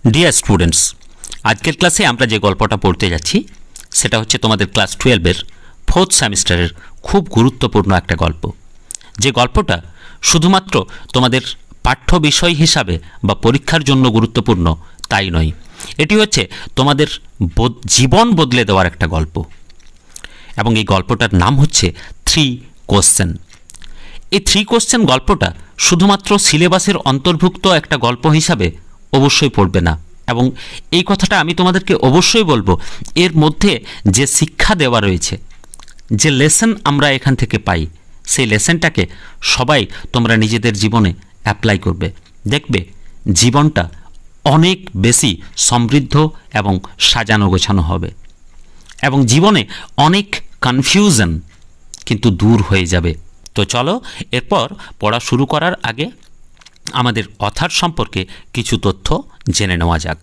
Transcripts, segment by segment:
Dear students, আজকের ক্লাসে আমরা যে গল্পটা পড়তে যাচ্ছি সেটা হচ্ছে তোমাদের ক্লাস 12-এর 4th সেমিস্টারের খুব গুরুত্বপূর্ণ একটা গল্প। যে গল্পটা শুধুমাত্র তোমাদের পাঠ্য বিষয় হিসাবে বা পরীক্ষার জন্য গুরুত্বপূর্ণ তাই নয়, এটি হচ্ছে তোমাদের জীবন বদলে দেওয়ার একটা গল্প। এবং এই গল্পটার নাম হচ্ছে 3 কোশ্চেন। এই 3 কোশ্চেন গল্পটা শুধুমাত্র সিলেবাসের অন্তর্ভুক্ত একটা গল্প হিসাবে অবশ্যই পড়বে না, এবং এই কথাটা আমি তোমাদেরকে অবশ্যই বলবো, এর মধ্যে যে শিক্ষা দেওয়া রয়েছে, যে লেসন আমরা এখান থেকে পাই, সেই লেসনটাকে সবাই তোমরা নিজেদের জীবনে অ্যাপ্লাই করবে। দেখবে জীবনটা অনেক বেশি সমৃদ্ধ এবং সাজানো গোছানো হবে, এবং জীবনে অনেক কনফিউশন কিন্তু দূর হয়ে যাবে। তো চলো এরপর পড়া শুরু করার আগে আমাদের অথার সম্পর্কে কিছু তথ্য জেনে নেওয়া যাক।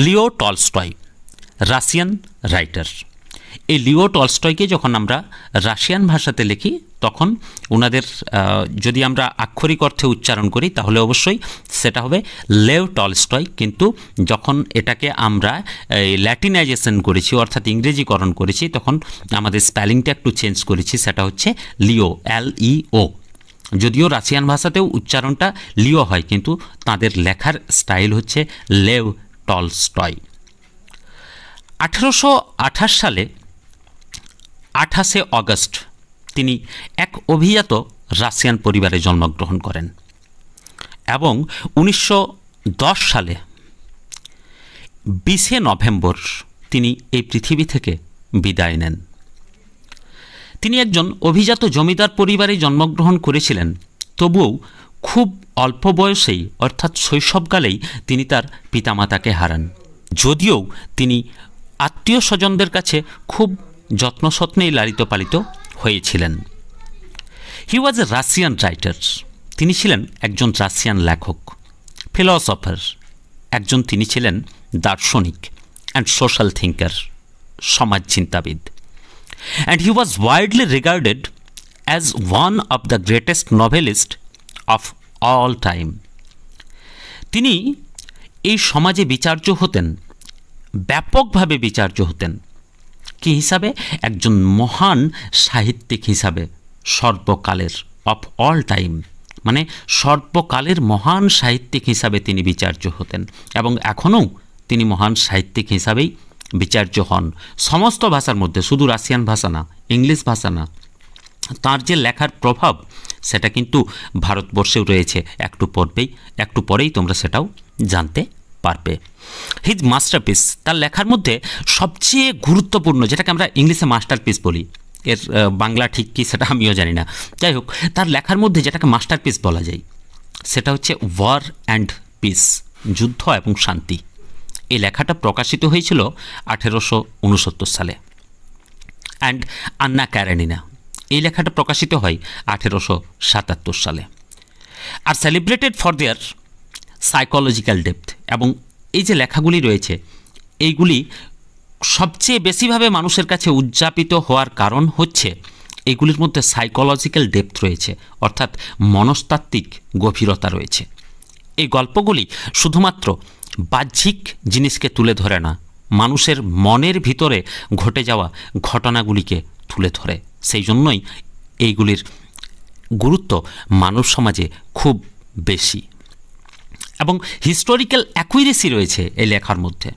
Leo Tolstoy Russian writer. এই লিও টলস্টয়কে যখন আমরা রাশিয়ান ভাষাতে লিখি তখন ওনাদের যদি আমরা আক্ষরিক অর্থে উচ্চারণ করি তাহলে অবশ্যই সেটা হবে লেও টলস্টয়, কিন্তু যখন এটাকে আমরা ল্যাটিনাইজেশন করেছি অর্থাৎ ইংরেজিকরণ করেছি তখন আমাদের স্পেলিংটা একটু চেঞ্জ করেছি, সেটা হচ্ছে লিও, LEO। যদিও রাশিয়ান ভাষাতেও উচ্চারণটা লিও হয়, কিন্তু তাদের লেখার স্টাইল হচ্ছে লেও টলস্টয়। 1828 সালে 28শে অগস্ট তিনি এক অভিজাত রাশিয়ান পরিবারে জন্মগ্রহণ করেন এবং 1910 সালে 20শে নভেম্বর তিনি এই পৃথিবী থেকে বিদায় নেন। তিনি একজন অভিজাত জমিদার পরিবারে জন্মগ্রহণ করেছিলেন, তবুও খুব অল্প বয়সেই অর্থাৎ শৈশবকালেই তিনি তার পিতামাতাকে হারান। যদিও তিনি আত্মীয় স্বজনদের কাছে খুব যত্নসত্নেই লালিত পালিত হয়েছিলেন। হি ওয়াজ এ রাশিয়ান রাইটার। তিনি ছিলেন একজন রাশিয়ান লেখক, ফিলসফার, তিনি ছিলেন দার্শনিক অ্যান্ড সোশ্যাল থিঙ্কার, সমাজ চিন্তাবিদ। And he was widely regarded as one of the greatest novelists of all time. তিনি এই সমাজে বিচার্য হতেন, ব্যাপকভাবে বিচার্য হতেন। কি হিসাবে? একজন মহান সাহিত্যিক হিসাবে, সর্বকালের, অফ অল টাইম, মানে সর্বকালের মহান সাহিত্যিক হিসাবে তিনি বিচার্য হতেন, এবং এখনও তিনি মহান সাহিত্যিক হিসাবেই বিচার্য হন। সমস্ত ভাষার মধ্যে, শুধু রাশিয়ান ভাষা না, ইংলিশ ভাষা না, তার যে লেখার প্রভাব সেটা কিন্তু ভারতবর্ষেও রয়েছে। একটু পরেই তোমরা সেটাও জানতে পারবে। হিজ মাস্টারপিস, তার লেখার মধ্যে সবচেয়ে গুরুত্বপূর্ণ, যেটাকে আমরা ইংলিশে মাস্টারপিস বলি, এর বাংলা ঠিক কি সেটা আমিও জানি না, যাই হোক, তার লেখার মধ্যে যেটাকে মাস্টারপিস বলা যায় সেটা হচ্ছে ওয়ার অ্যান্ড পিস, যুদ্ধ এবং শান্তি। এই লেখাটা প্রকাশিত হয়েছিল 1869 সালে। অ্যান্ড আন্না ক্যারেনিনা, এই লেখাটা প্রকাশিত হয় 1877 সালে। আর celebrated for their psychological depth, এবং এই যে লেখাগুলি রয়েছে এইগুলি সবচেয়ে বেশিভাবে মানুষের কাছে উদযাপিত হওয়ার কারণ হচ্ছে এগুলির মধ্যে সাইকোলজিক্যাল ডেপথ রয়েছে, অর্থাৎ মনস্তাত্ত্বিক গভীরতা রয়েছে। এই গল্পগুলি শুধুমাত্র বাহ্যিক জিনিসকে তুলে ধরে না, মানুষের মনের ভিতরে ঘটে যাওয়া ঘটনাগুলিকে তুলে ধরে। সেই জন্যই এইগুলির গুরুত্ব মানব সমাজে খুব বেশি, এবং হিস্টোরিক্যাল অ্যাকুরেসি রয়েছে এই লেখার মধ্যে,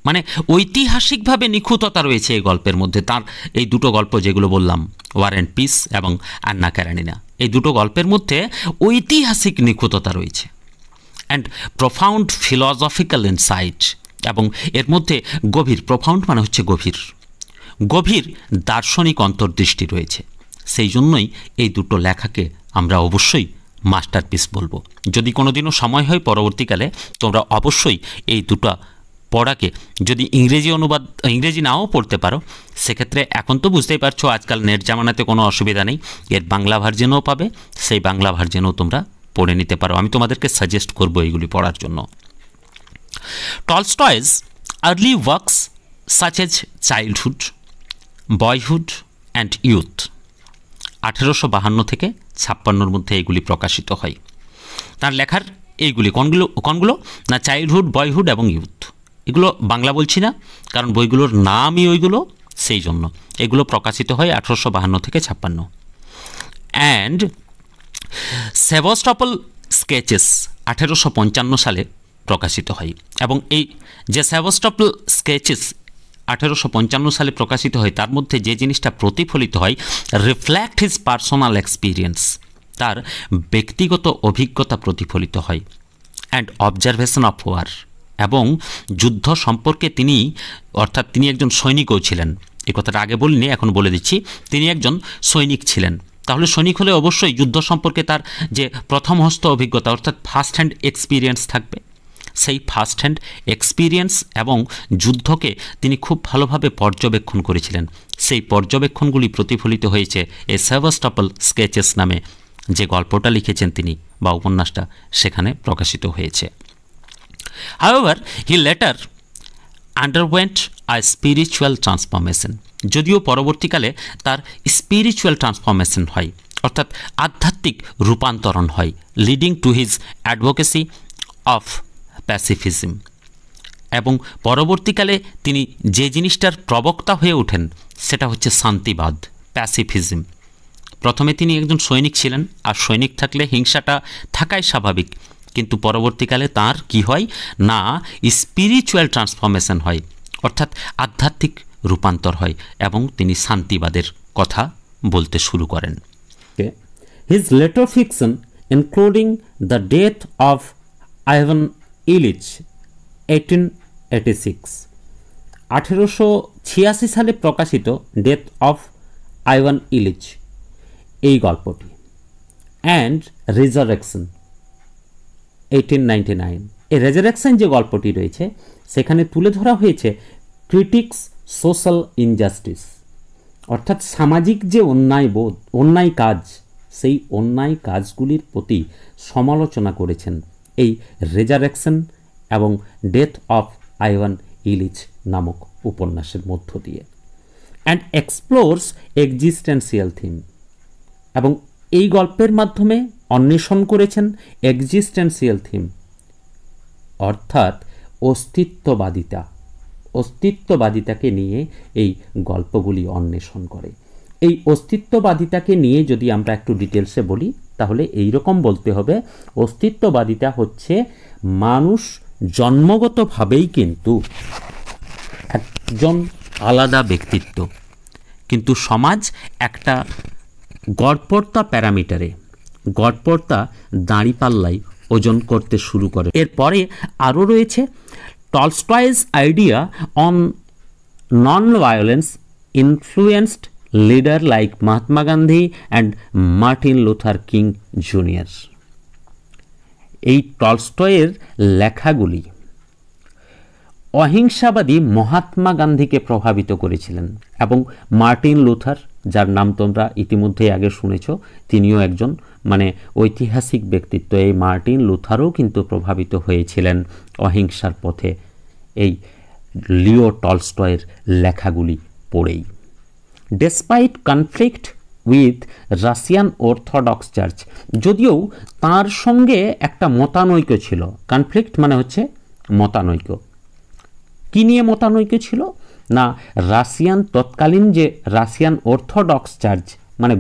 মানে ঐতিহাসিকভাবে নিখুঁততা রয়েছে এই গল্পের মধ্যে। তার এই দুটো গল্প যেগুলো বললাম, ওয়ার অ্যান্ড পিস এবং আন্না ক্যারেনিনা, এই দুটো গল্পের মধ্যে ঐতিহাসিক নিখুঁততা রয়েছে, অ্যান্ড প্রফাউন্ড ফিলসফিক্যাল ইনসাইট, এবং এর মধ্যে গভীর, প্রফাউন্ড মানে হচ্ছে গভীর দার্শনিক অন্তর্দৃষ্টি রয়েছে। সেই জন্যই এই দুটো লেখাকে আমরা অবশ্যই মাস্টারপিস বলবো। যদি কোনোদিনও সময় হয় পরবর্তীকালে তোমরা অবশ্যই এই দুটো পড়াকে, যদি ইংরেজি নাও পড়তে পারো, সেক্ষেত্রে এখন তো বুঝতেই পারছো আজকাল নেট জামানাতে কোনো অসুবিধা নেই, এর বাংলা ভার্জনও পাবে, সেই বাংলা ভার্জনও তোমরা পড়ে নিতে পারো। আমি তোমাদেরকে সাজেস্ট করবো এইগুলি পড়ার জন্য। Tolstoy's early works such as childhood, boyhood and youth, 1852 থেকে 56 মধ্যে এগুলি প্রকাশিত হয়। তার লেখার এইগুলি কোনগুলো না চাইল্ডহুড, বয়হুড এবং ইউথ। এগুলো বাংলা বলছি না, কারণ বইগুলোর নামই ওইগুলো, সেই জন্য এগুলো প্রকাশিত হয় 1852 থেকে 56। অ্যান্ড সেভাস্টোপল স্কেচেস 1855 সালে প্রকাশিত হয়। এবং এই যে সেভাস্টোপল স্কেচেস 1855 সালে প্রকাশিত হয়, তার মধ্যে যে জিনিসটা প্রতিফলিত হয়, রিফ্লেক্ট হিজ পার্সোনাল এক্সপিরিয়েন্স, তার ব্যক্তিগত অভিজ্ঞতা প্রতিফলিত হয়, অ্যান্ড অবজারভেশন অফ ওয়ার, এবং যুদ্ধ সম্পর্কে তিনি, অর্থাৎ তিনি একজন সৈনিকও ছিলেন। এই কথাটা আগে বলিনি, এখন বলে দিচ্ছি। তিনি একজন সৈনিক ছিলেন। তাহলে সৈনিক হলে অবশ্যই যুদ্ধ সম্পর্কে তার যে প্রথম হস্ত অভিজ্ঞতা, অর্থাৎ ফার্স্ট হ্যান্ড এক্সপিরিয়েন্স থাকবে। সেই ফার্স্ট হ্যান্ড এক্সপিরিয়েন্স এবং যুদ্ধকে তিনি খুব ভালোভাবে পর্যবেক্ষণ করেছিলেন। সেই পর্যবেক্ষণগুলি প্রতিফলিত হয়েছে এ সেভাস্টোপল স্কেচেস নামে যে গল্পটা লিখেছেন তিনি, বা উপন্যাসটা, সেখানে প্রকাশিত হয়েছে। However, he later underwent a spiritual transformation. যদিও পরবর্তীকালে তার স্পিরিচুয়াল ট্রান্সফরমেশন হয়, অর্থাৎ আধ্যাত্মিক রূপান্তরণ হয়, leading to his advocacy of pacifism. এবং পরবর্তীকালে তিনি যে জিনিসটার প্রবক্তা হয়ে ওঠেন সেটা হচ্ছে শান্তিবাদ, প্যাসিফিজম। প্রথমে তিনি একজন সৈনিক ছিলেন, আর সৈনিক থাকলে হিংসাটা থাকাই স্বাভাবিক, কিন্তু পরবর্তীকালে তার কি হয় না স্পিরিচুয়াল ট্রান্সফরমেশন হয়, অর্থাৎ আধ্যাত্মিক রূপান্তর হয়, এবং তিনি শান্তিবাদের কথা বলতে শুরু করেন। His letter fiction including the death of Ivan Ilyich 1886, 1886 সালে প্রকাশিত ডেথ অফ আইভান ইলিচ এই গল্পটি, অ্যান্ড রিজারেকশন 1899। এই রেজারেকশন যে গল্পটি রয়েছে সেখানে তুলে ধরা হয়েছে ক্রিটিক্স সোশ্যাল ইনজাস্টিস, অর্থাৎ সামাজিক যে অন্যায় কাজ, সেই অন্যায় কাজগুলির প্রতি সমালোচনা করেছেন এই রেজারেকশন এবং ডেথ অফ আইভান ইলিচ নামক উপন্যাসের মধ্য দিয়ে, অ্যান্ড এক্সপ্লোরস এক্সিস্টেন্সিয়াল থিম। এবং এই গল্পের মাধ্যমে অন্বেষণ করেছেন এক্সিস্টেন্সিয়াল থিম, অর্থাৎ অস্তিত্ববাদিতাকে নিয়ে এই গল্পগুলি অন্বেষণ করে। এই অস্তিত্ববাদিতাকে নিয়ে যদি আমরা একটু ডিটেলসে বলি, তাহলে এই রকম বলতে হবে, অস্তিত্ববাদিতা হচ্ছে মানুষ জন্মগতভাবেই কিন্তু একজন আলাদা ব্যক্তিত্ব, কিন্তু সমাজ একটা গড়পড়তা প্যারামিটারে, গড়পড়তা দাঁড়িপাল্লায় ওজন করতে শুরু করে। এরপরে আরও রয়েছে Tolstoy's idea on non violence influenced leader like Mahatma Gandhi and Martin Luther King junior. এই টলস্টয়ের লেখাগুলি অহিংসাবাদী মহাত্মা গান্ধীকে প্রভাবিত করেছিলেন, এবং মার্টিন লুথার, যার নাম তোমরা ইতিমধ্যে আগে শুনেছ, তিনিও একজন ঐতিহাসিক ব্যক্তিত্ব। এই মার্টিন লুথারও কিন্তু প্রভাবিত হয়েছিলেন অহিংসার পথে এই লিও টলস্টয়ের লেখাগুলি পড়েই। Despite conflict with Russian orthodox church, যদিও তার সঙ্গে একটা মতানৈক্য ছিল, কনফ্লিক্ট মানে হচ্ছে মতানৈক্য। কি নিয়ে মতানৈক্য ছিল না, তৎকালীন যে রাশিয়ান অর্থোডক্স চার্চ,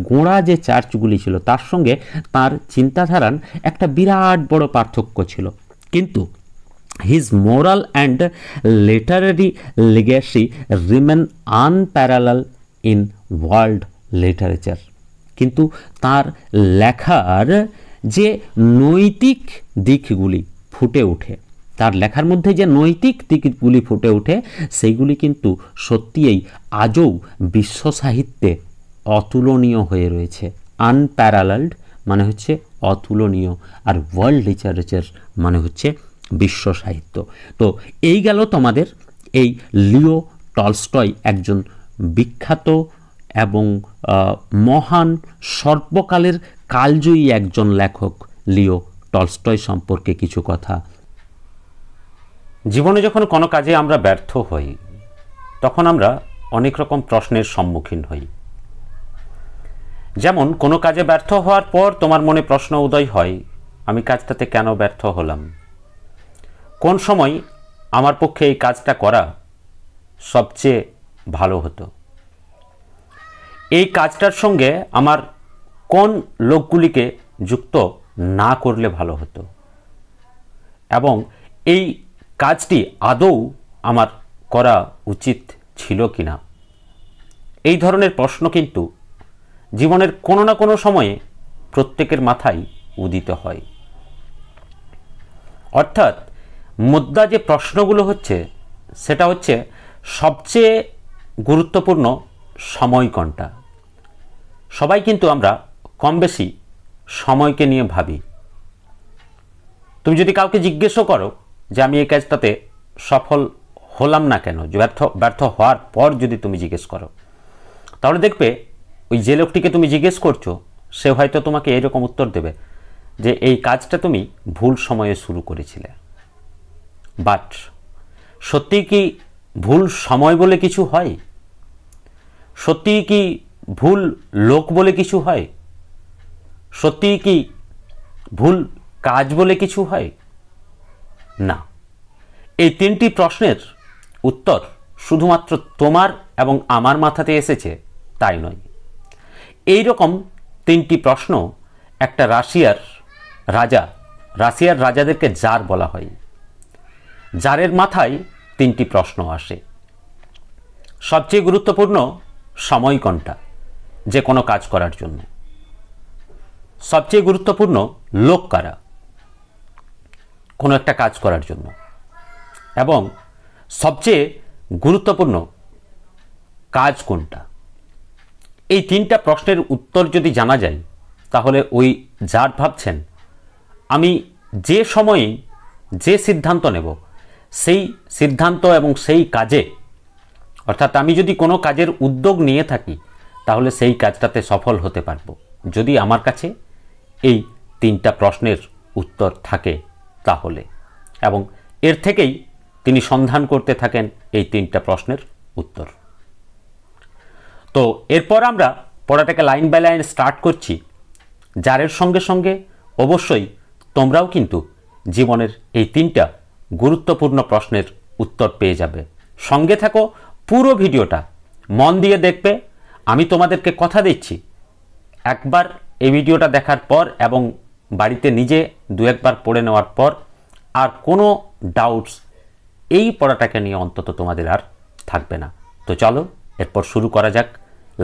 গোঁড়া যে চার্চগুলি ছিল, তার সঙ্গে তার চিন্তাধারার একটা বিরাট বড় পার্থক্য ছিল। কিন্তু his moral and Literary legacy remain unparalleled in world literature. কিন্তু তার লেখার যে নৈতিক দিকগুলি ফুটে ওঠে, তার লেখার মধ্যে যে নৈতিক দিকগুলি ফুটে ওঠে, সেইগুলি কিন্তু সত্যিই আজও বিশ্ব সাহিত্যে অতুলনীয় হয়ে রয়েছে। আনপ্যারালালড মানে হচ্ছে অতুলনীয়, আর ওয়ার্ল্ড লিটারেচার মানে হচ্ছে বিশ্ব সাহিত্য। তো এই গেল তোমাদের এই লিও টলস্টয়, একজন বিখ্যাত এবং মহান সর্বকালের কালজয়ী একজন লেখক লিও টলস্টয় সম্পর্কে কিছু কথা। জীবনে যখন কোনো কাজে আমরা ব্যর্থ হই, তখন আমরা অনেক রকম প্রশ্নের সম্মুখীন হই। যেমন কোনো কাজে ব্যর্থ হওয়ার পর তোমার মনে প্রশ্ন উদয় হয় আমি কাজটাতে কেন ব্যর্থ হলাম, কোন সময় আমার পক্ষে এই কাজটা করা সবচেয়ে ভালো হতো, এই কাজটার সঙ্গে আমার কোন লোকগুলিকে যুক্ত না করলে ভালো হতো, এবং এই কাজটি আদৌ আমার করা উচিত ছিল কিনা। এই ধরনের প্রশ্ন কিন্তু জীবনের কোনো না কোনো সময়ে প্রত্যেকের মাথায় উদিত হয়। অর্থাৎ মুদ্রা যে প্রশ্নগুলো হচ্ছে সেটা হচ্ছে সবচেয়ে গুরুত্বপূর্ণ সময় কোনটা। সবাই কিন্তু আমরা কম বেশি সময়কে নিয়ে ভাবি। তুমি যদি কাউকে জিজ্ঞেসও করো যে আমি এই কাজটাতে সফল হলাম না কেন, ব্যর্থ হওয়ার পর যদি তুমি জিজ্ঞেস করো, তাহলে দেখবে ওই যে লোকটিকে তুমি জিজ্ঞেস করছো সে হয়তো তোমাকে এইরকম উত্তর দেবে যে এই কাজটা তুমি ভুল সময়ে শুরু করেছিলে। বাট সত্যি কি ভুল সময় বলে কিছু হয়? সত্যি কি ভুল লোক বলে কিছু হয়? সত্যি কি ভুল কাজ বলে কিছু হয়? না। এই তিনটি প্রশ্নের উত্তর শুধুমাত্র তোমার এবং আমার মাথাতে এসেছে তাই নয়। এই রকম তিনটি প্রশ্ন একটা রাশিয়ার রাজাদেরকে জার বলা হয়। জারের মাথায় তিনটি প্রশ্ন আসে। সবচেয়ে গুরুত্বপূর্ণ সময় কোনটা যে কোনো কাজ করার জন্য? সবচেয়ে গুরুত্বপূর্ণ লোক কারা কোনো একটা কাজ করার জন্য? এবং সবচেয়ে গুরুত্বপূর্ণ কাজ কোনটা? এই তিনটা প্রশ্নের উত্তর যদি জানা যায় তাহলে ওই যার ভাবছেন আমি যে সময়ে যে সিদ্ধান্ত নেব সেই সিদ্ধান্ত এবং সেই কাজে, অর্থাৎ আমি যদি কোনো কাজের উদ্যোগ নিয়ে থাকি তাহলে সেই কাজটাতে সফল হতে পারবো যদি আমার কাছে এই তিনটা প্রশ্নের উত্তর থাকে তাহলে। এবং এর থেকেই তিনি সন্ধান করতে থাকেন এই তিনটা প্রশ্নের উত্তর। তো এরপর আমরা পড়াটাকে লাইন বাই লাইন স্টার্ট করছি। যারের সঙ্গে সঙ্গে অবশ্যই তোমরাও কিন্তু জীবনের এই তিনটা গুরুত্বপূর্ণ প্রশ্নের উত্তর পেয়ে যাবে। সঙ্গে থাকো, পুরো ভিডিওটা মন দিয়ে দেখবে। আমি তোমাদেরকে কথা দিচ্ছি, একবার এই ভিডিওটা দেখার পর এবং বাড়িতে নিজে দু একবার পড়ে নেওয়ার পর আর কোনো ডাউটস এই পড়াটাকে নিয়ে অন্তত তোমাদের আর থাকবে না। তো চলো এরপর শুরু করা যাক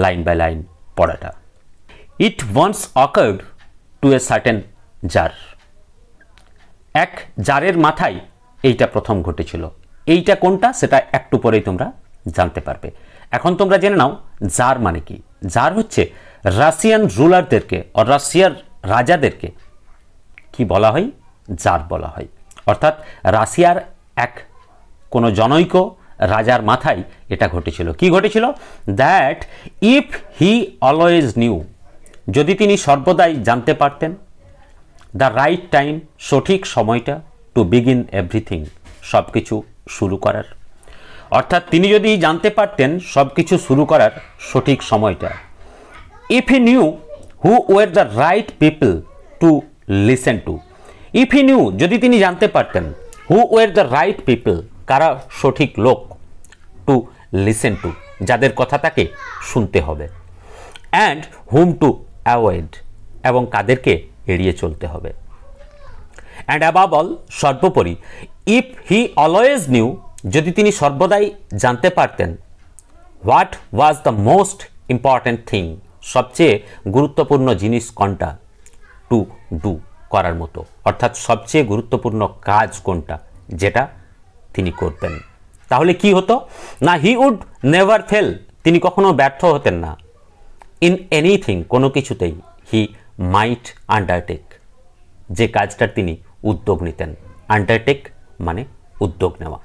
লাইন বাই লাইন পড়াটা। It once occurred to a certain tsar. এক জারের মাথায় এইটা প্রথম ঘটেছিল। এইটা কোনটা সেটা একটু পরেই তোমরা জানতে পারবে। এখন তোমরা জেনে নাও জার মানে কি। জার হচ্ছে রাশিয়ান রুলারদেরকে আর রাশিয়ার রাজাদেরকে কি বলা হয়? জার বলা হয়। অর্থাৎ রাশিয়ার এক কোনো জনৈক রাজার মাথায় এটা ঘটেছিল। কি ঘটেছিল? That if he always new, যদি তিনি সর্বদাই জানতে পারতেন, দ্য রাইট টাইম, সঠিক সময়টা, টু বিগিন এভরিথিং, সব কিছু শুরু করার। অর্থাৎ তিনি যদি জানতে পারতেন সব কিছু শুরু করার সঠিক সময়টা। If he knew who were the right people to listen to. If he knew, যদি তিনি জানতে পারতেন, who were the right people, কারা সঠিক লোক, টু লিসেন টু, যাদের কথা তাকে শুনতে হবে, অ্যান্ড হুম টু অ্যাভয়েড, এবং কাদেরকে এড়িয়ে চলতে হবে। অ্যান্ড অ্যাবাভ অল, সর্বোপরি, ইফ হি অলওয়েজ নিউ, যদি তিনি সর্বদাই জানতে পারতেন, what was the most important thing, সবচেয়ে গুরুত্বপূর্ণ জিনিস কোনটা, টু ডু, করার মতো, অর্থাৎ সবচেয়ে গুরুত্বপূর্ণ কাজ কোনটা যেটা তিনি করবেন, তাহলে কি হতো না, হি উড নেভার ফেল, তিনি কখনো ব্যর্থ হতেন না, ইন এনিথিং, কোনো কিছুতেই, হি মাইট আন্ডারটেক, যে কাজটার তিনি উদ্যোগ নিতেন। আন্ডারটেক মানে উদ্যোগ নেওয়া।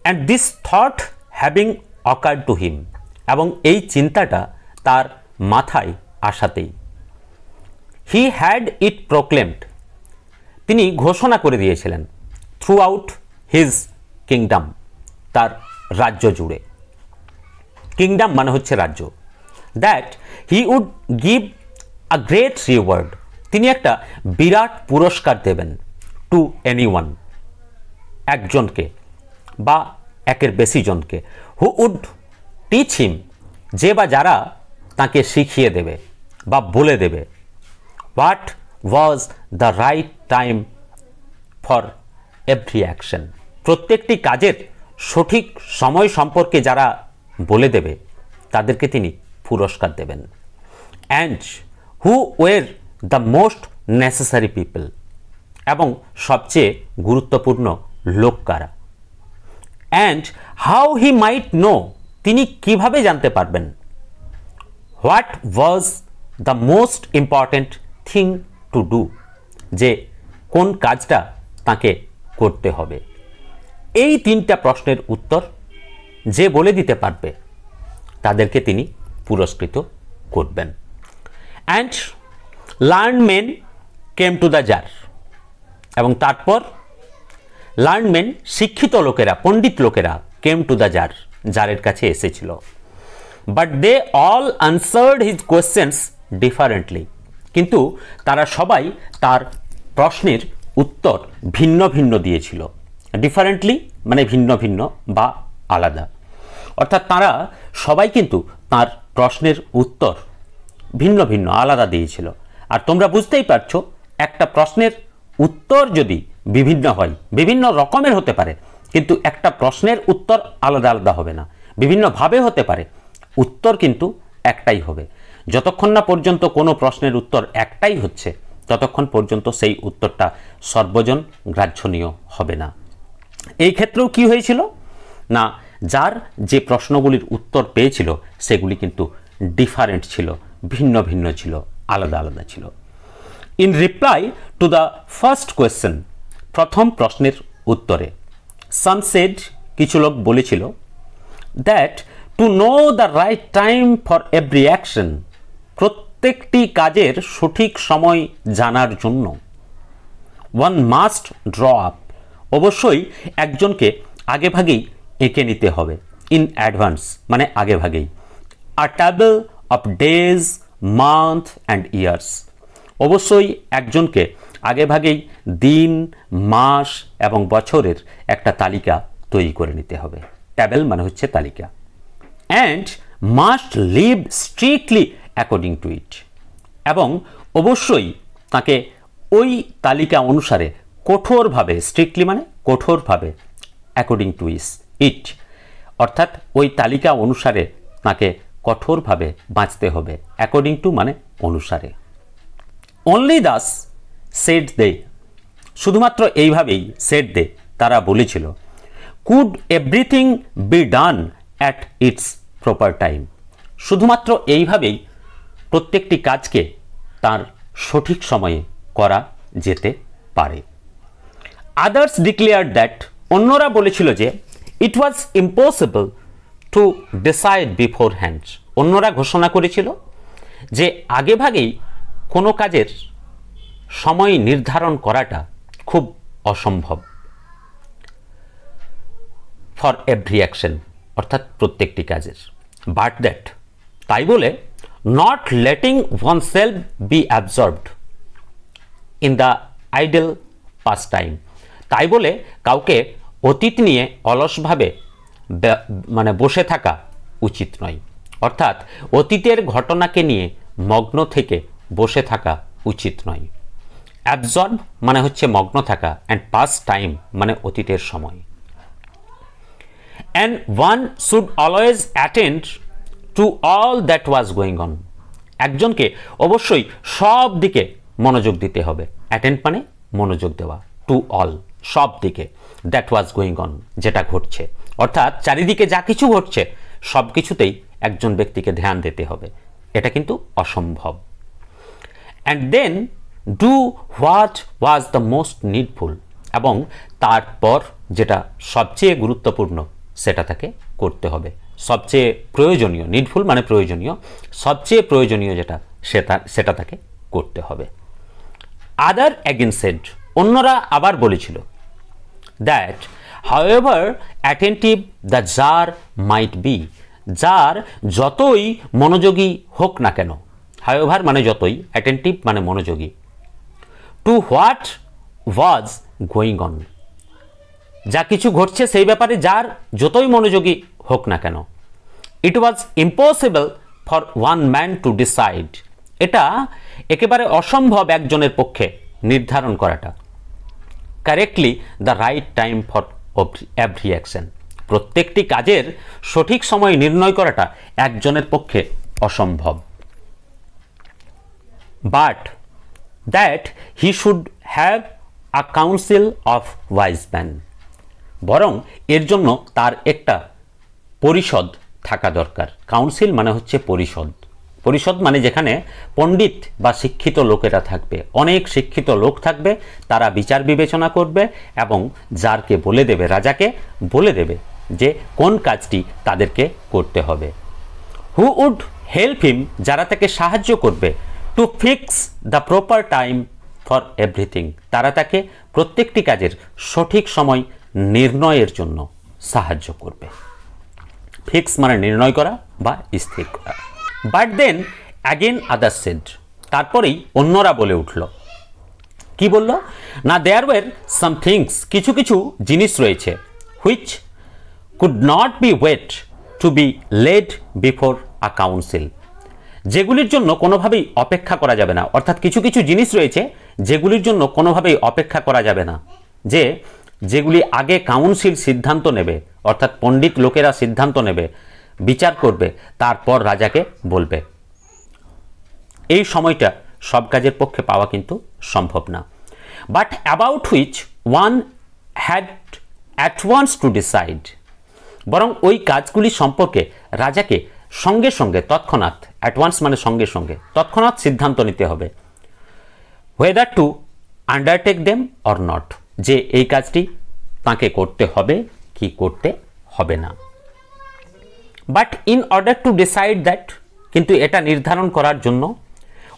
And this thought having occurred to him, এবং এই চিন্তাটা তার মাথায় আসাতেই, হি হ্যাড ইট প্রোক্লেমড, তিনি ঘোষণা করে দিয়েছিলেন, থ্রু আউট হিজ কিংডম, তার রাজ্য জুড়ে। কিংডম মানে হচ্ছে রাজ্য। That he would give a great reward, তিনি একটা বিরাট পুরস্কার দেবেন টু এনিওয়ান, একজনকে বা একের বেশি জনকে, হু উড টিচ হিম, যে বা যারা তাকে শিখিয়ে দেবে বা বলে দেবে what was the right time for every action, প্রত্যেকটি কাজের সঠিক সময় সম্পর্কে যারা বলে দেবে তাদেরকে তিনি পুরস্কার দেবেন। And who were the most necessary people, এবং সবচেয়ে গুরুত্বপূর্ণ লোক কারা। And how he might know, তিনি কিভাবে জানতে পারবেন। What was the most important thing to do, যে কোন কাজটা তাকে করতে হবে। এই তিনটা প্রশ্নের উত্তর যে বলে দিতে পারবে তাদেরকে তিনি পুরস্কৃত করবেন। And learned men came to the tsar, এবং তারপর লার্ন মেন, শিক্ষিত লোকেরা, পণ্ডিত লোকেরা, কেম টু দ্য জার, জারের কাছে এসেছিল। But they all answered his questions differently, কিন্তু তারা সবাই তার প্রশ্নের উত্তর ভিন্ন ভিন্ন দিয়েছিল। ডিফারেন্টলি মানে ভিন্ন ভিন্ন বা আলাদা, অর্থাৎ তারা সবাই কিন্তু তার প্রশ্নের উত্তর ভিন্ন ভিন্ন আলাদা দিয়েছিল। আর তোমরা বুঝতেই পারছো, একটা প্রশ্নের উত্তর যদি বিভিন্ন হয়, বিভিন্ন রকমের হতে পারে, কিন্তু একটা প্রশ্নের উত্তর আলাদা আলাদা হবে না, বিভিন্নভাবে হতে পারে, উত্তর কিন্তু একটাই হবে। যতক্ষণ না পর্যন্ত কোনো প্রশ্নের উত্তর একটাই হচ্ছে ততক্ষণ পর্যন্ত সেই উত্তরটা সর্বজন গ্রাহ্যনীয় হবে না। এই ক্ষেত্রেও কি হয়েছিল না, যার যে প্রশ্নগুলির উত্তর পেয়েছিল সেগুলি কিন্তু ডিফারেন্ট ছিল, ভিন্ন ভিন্ন ছিল, আলাদা আলাদা ছিল। In reply to the first question, প্রথম প্রশ্নের উত্তরে, সাম সেড, কিছু লোক বলেছিল, that to know the right time for every action, প্রত্যেকটি কাজের সঠিক সময় জানার জন্য, ওয়ান মাস্ট ড্র আপ, অবশ্যই একজনকে আগেভাগেই এঁকে নিতে হবে, ইন অ্যাডভান্স মানে আগেভাগেই, a table of days, month and years, অবশ্যই একজনকে আগেভাগেই দিন, মাস এবং বছরের একটা তালিকা তৈরি করে নিতে হবে। টেবল মানে হচ্ছে তালিকা। And must live strictly according to it, এবং অবশ্যই তাকে ওই তালিকা অনুসারে কঠোরভাবে, স্ট্রিক্টলি মানে কঠোরভাবে, অ্যাকর্ডিং টু ইট অর্থাৎ ওই তালিকা অনুসারে তাকে কঠোরভাবে বাঁচতে হবে। অ্যাকর্ডিং টু মানে অনুসারে। অনলি দাস সেড দে, শুধুমাত্র এইভাবেই সেড দে তারা বলেছিল, could everything be done at it's proper time, শুধুমাত্র এইভাবেই প্রত্যেকটি কাজকে তার সঠিক সময়ে করা যেতে পারে। আদার্স ডিক্লেয়ার দ্যাট, অন্যরা বলেছিল যে it was impossible to decide beforehand, অন্যরা ঘোষণা করেছিল যে আগেভাগেই কোনো কাজের সময় নির্ধারণ করাটা খুব অসম্ভব। ফর এভরি অ্যাকশন অর্থাৎ প্রত্যেকটি কাজের। বাট দ্যাট, তাই বলে, not letting oneself be absorbed in the idle pastime, তাই বলে কাউকে অতীত নিয়ে অলসভাবে মানে বসে থাকা উচিত নয়, অর্থাৎ অতীতের ঘটনাকে নিয়ে মগ্ন থেকে বসে থাকা উচিত নয়। অ্যাবজর্ব মানে হচ্ছে মগ্ন থাকা, অ্যান্ড পাস্ট টাইম মানে অতীতের সময়। And one should always attend to all that was going on, একজনকে অবশ্যই সব দিকে মনোযোগ দিতে হবে। অ্যাটেন্ড মানে মনোযোগ দেওয়া, টু অল সব দিকে, দ্যাট ওয়াজ গোয়িং অন যেটা ঘটছে, অর্থাৎ চারিদিকে যা কিছু ঘটছে সব কিছুতেই একজন ব্যক্তিকে ধ্যান দিতে হবে, এটা কিন্তু অসম্ভব। And then do what was the most needful, এবং তারপর যেটা সবচেয়ে গুরুত্বপূর্ণ সেটা তাকে করতে হবে, সবচেয়ে প্রয়োজনীয়, নিডফুল মানে প্রয়োজনীয়, সবচেয়ে প্রয়োজনীয় যেটা সেটা তাকে করতে হবে। আদার অ্যাগেন সেড, অন্যরা আবার বলেছিল, that however attentive the tsar might be, যার যতই মনোযোগী হোক না কেন, হাউএভার মানে যতই, অ্যাটেন্টিভ মানে মনোযোগী, to what was going on, যা কিছু ঘটছে সেই ব্যাপারে যার যতই মনোযোগী হোক না কেন। It was impossible for one man to decide, এটা একেবারে অসম্ভব একজনের পক্ষে নির্ধারণ করাটা। Correctly the right time for every action, প্রত্যেকটি কাজের সঠিক সময় নির্ণয় করাটা একজনের পক্ষে অসম্ভব। But that he should have a council of wise man, বরং এর জন্য তার একটা পরিষদ থাকা দরকার। কাউন্সিল মানে হচ্ছে পরিষদ, পরিষদ মানে যেখানে পণ্ডিত বা শিক্ষিত লোকেরা থাকবে, অনেক শিক্ষিত লোক থাকবে, তারা বিচার বিবেচনা করবে এবং জারকে বলে দেবে, রাজাকে বলে দেবে যে কোন কাজটি তাদেরকে করতে হবে। হু উড হেল্প হিম, যারা তাকে সাহায্য করবে। To fix the proper time for everything, তারা তাকে প্রত্যেকটি কাজের সঠিক সময় নির্ণয়ের জন্য সাহায্য করবে। ফিক্স মানে নির্ণয় করা বা স্থির করা। But then again others said, তারপরেই অন্যরা বলে উঠল। কি বলল না, দেয়ার ওয়ার সাম থিংস, কিছু কিছু জিনিস রয়েছে, which could not be wait to be laid before a council, যেগুলির জন্য কোনোভাবেই অপেক্ষা করা যাবে না। অর্থাৎ কিছু কিছু জিনিস রয়েছে যেগুলির জন্য কোনোভাবেই অপেক্ষা করা যাবে না, যেগুলি আগে কাউন্সিল সিদ্ধান্ত নেবে, অর্থাৎ পণ্ডিত লোকেরা সিদ্ধান্ত নেবে, বিচার করবে, তারপর রাজাকে বলবে। এই সময়টা সব কাজের পক্ষে পাওয়া কিন্তু সম্ভব না। But about which one had at once to decide, বরং ওই কাজগুলি সম্পর্কে রাজাকে সঙ্গে সঙ্গে তৎক্ষণাৎ, অ্যাট ওয়ান্স মানে সঙ্গে সঙ্গে, তৎক্ষণাৎ সিদ্ধান্ত নিতে হবে। Whether two undertake them or not, যে এই কাজটি তাকে করতে হবে কি করতে হবে না। But in order to decide that, কিন্তু এটা নির্ধারণ করার জন্য,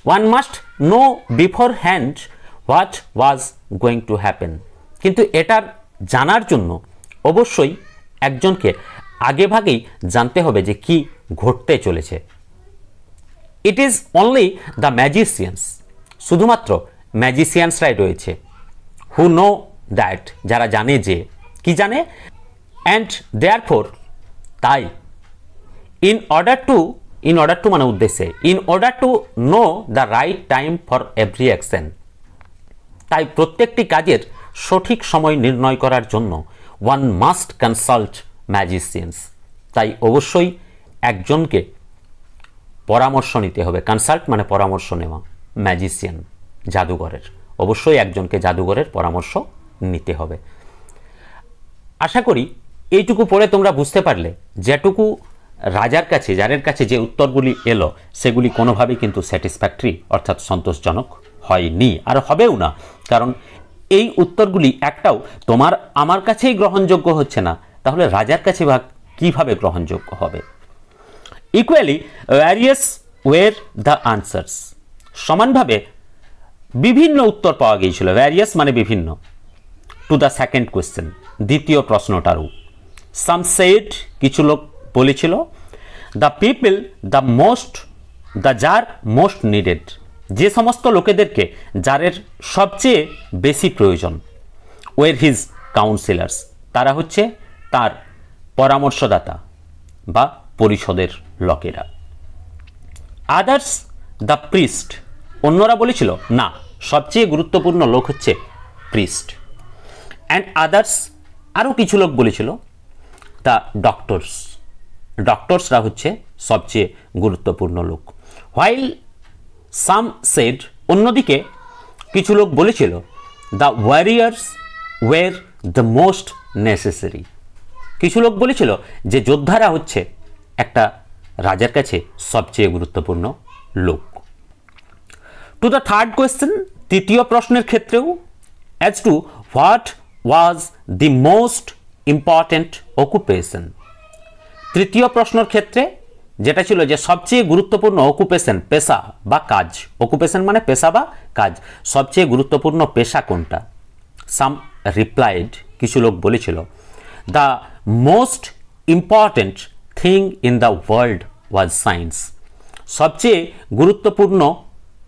one must know before hand what was going to happen, কিন্তু এটার জানার জন্য অবশ্যই একজনকে আগেভাগেই জানতে হবে যে কি ঘটতে চলেছে। It is only the magicians, শুধুমাত্র ম্যাজিশিয়ানসরাই রয়েছে, হু নো দ্যাট, যারা জানে, যে কি জানে, অ্যান্ড দেয়ারফোর, তাই, ইন অর্ডার টু মানে উদ্দেশ্যে, in order to know the right time for every action, তাই প্রত্যেকটি কাজের সঠিক সময় নির্ণয় করার জন্য ওয়ান মাস্ট কনসাল্ট ম্যাজিশিয়ানস, তাই অবশ্যই একজনকে পরামর্শ নিতে হবে। কনসাল্ট মানে পরামর্শ নেওয়া, ম্যাজিশিয়ান জাদুঘরের, অবশ্যই একজনকে জাদুঘরের পরামর্শ নিতে হবে। আশা করি এইটুকু পড়ে তোমরা বুঝতে পারলে যেটুকু রাজার কাছে, জারের কাছে যে উত্তরগুলি এলো সেগুলি কোনোভাবেই কিন্তু স্যাটিসফ্যাক্টরি অর্থাৎ সন্তোষজনক হয়নি, আর হবেও না, কারণ এই উত্তরগুলি একটাও তোমার আমার কাছেই গ্রহণযোগ্য হচ্ছে না, তাহলে রাজার কাছে বা কীভাবে গ্রহণযোগ্য হবে। ইকুয়ালি ভ্যারিয়াস ওয়ের দ্য আনসার্স, সমানভাবে বিভিন্ন উত্তর পাওয়া গিয়েছিল, ভ্যারিয়াস মানে বিভিন্ন, টু দ্য সেকেন্ড কোয়েশ্চেন, দ্বিতীয় প্রশ্নটারও। সাম সেড, কিছু লোক বলেছিল, the people the tsar most needed, যে সমস্ত লোকেদেরকে জারের সবচেয়ে বেশি প্রয়োজন, ওয়ের হিজ কাউন্সিলার্স, তারা হচ্ছে তার পরামর্শদাতা বা পরিষদের লোকেরা। আদার্স দ্য প্রিস্ট, অন্যরা বলেছিল না, সবচেয়ে গুরুত্বপূর্ণ লোক হচ্ছে প্রিস্ট। অ্যান্ড আদার্স, আরও কিছু লোক বলেছিল দ্য ডক্টরসরা হচ্ছে সবচেয়ে গুরুত্বপূর্ণ লোক। হোয়াইল সাম সেড, অন্যদিকে কিছু লোক বলেছিল the warriors were the most necessary, কিছু লোক বলেছিল যে যোদ্ধারা হচ্ছে একটা রাজার কাছে সবচেয়ে গুরুত্বপূর্ণ লোক। টু দ্য থার্ড কোয়েশ্চেন, তৃতীয় প্রশ্নের ক্ষেত্রেও, as to what was the most important occupation, তৃতীয় প্রশ্নের ক্ষেত্রে যেটা ছিল যে সবচেয়ে গুরুত্বপূর্ণ অকুপেশন, পেশা বা কাজ, অকুপেশন মানে পেশা বা কাজ, সবচেয়ে গুরুত্বপূর্ণ পেশা কোনটা। সাম রিপ্লাইড, কিছু লোক বলেছিল the most important thing in the world was science, সবচেয়ে গুরুত্বপূর্ণ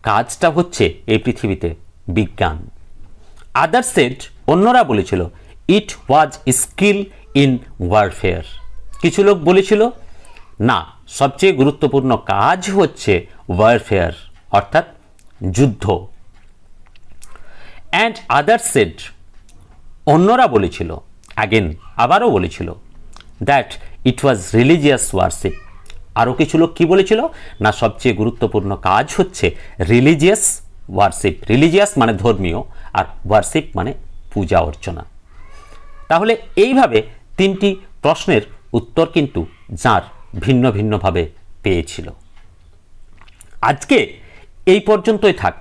কাজটা হচ্ছে এই পৃথিবীতে বিজ্ঞান। আদার সেড, অন্যরা বলেছিল, ইট ওয়াজ স্কিল ইন ওয়ারফেয়ার। কিছু লোক বলেছিল না, সবচেয়ে গুরুত্বপূর্ণ কাজ হচ্ছে ওয়ারফেয়ার অর্থাৎ যুদ্ধ। অ্যান্ড আদার সেড, অন্যরা বলেছিল, অ্যাগেন আবারও বলেছিল, that it was religious warship. আরও কিছু লোক কী বলেছিল না, সবচেয়ে গুরুত্বপূর্ণ কাজ হচ্ছে রিলিজিয়াস ওয়ারশিপ। রিলিজিয়াস মানে ধর্মীয়, আর ওয়ারশিপ মানে পূজা অর্চনা। তাহলে এইভাবে তিনটি প্রশ্নের উত্তর কিন্তু যার ভিন্ন ভিন্নভাবে পেয়েছিল। আজকে এই পর্যন্তই থাক।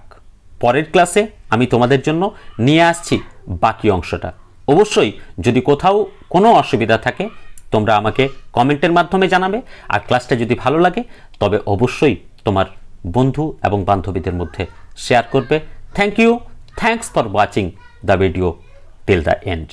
পরের ক্লাসে আমি তোমাদের জন্য নিয়ে আসছি বাকি অংশটা। অবশ্যই যদি কোথাও কোনো অসুবিধা থাকে তোমরা আমাকে কমেন্টের মাধ্যমে জানাবে, আর ক্লাসটা যদি ভালো লাগে তবে অবশ্যই তোমার বন্ধু এবং বান্ধবীদের মধ্যে শেয়ার করবে। Thank you, thanks for watching the video till the and.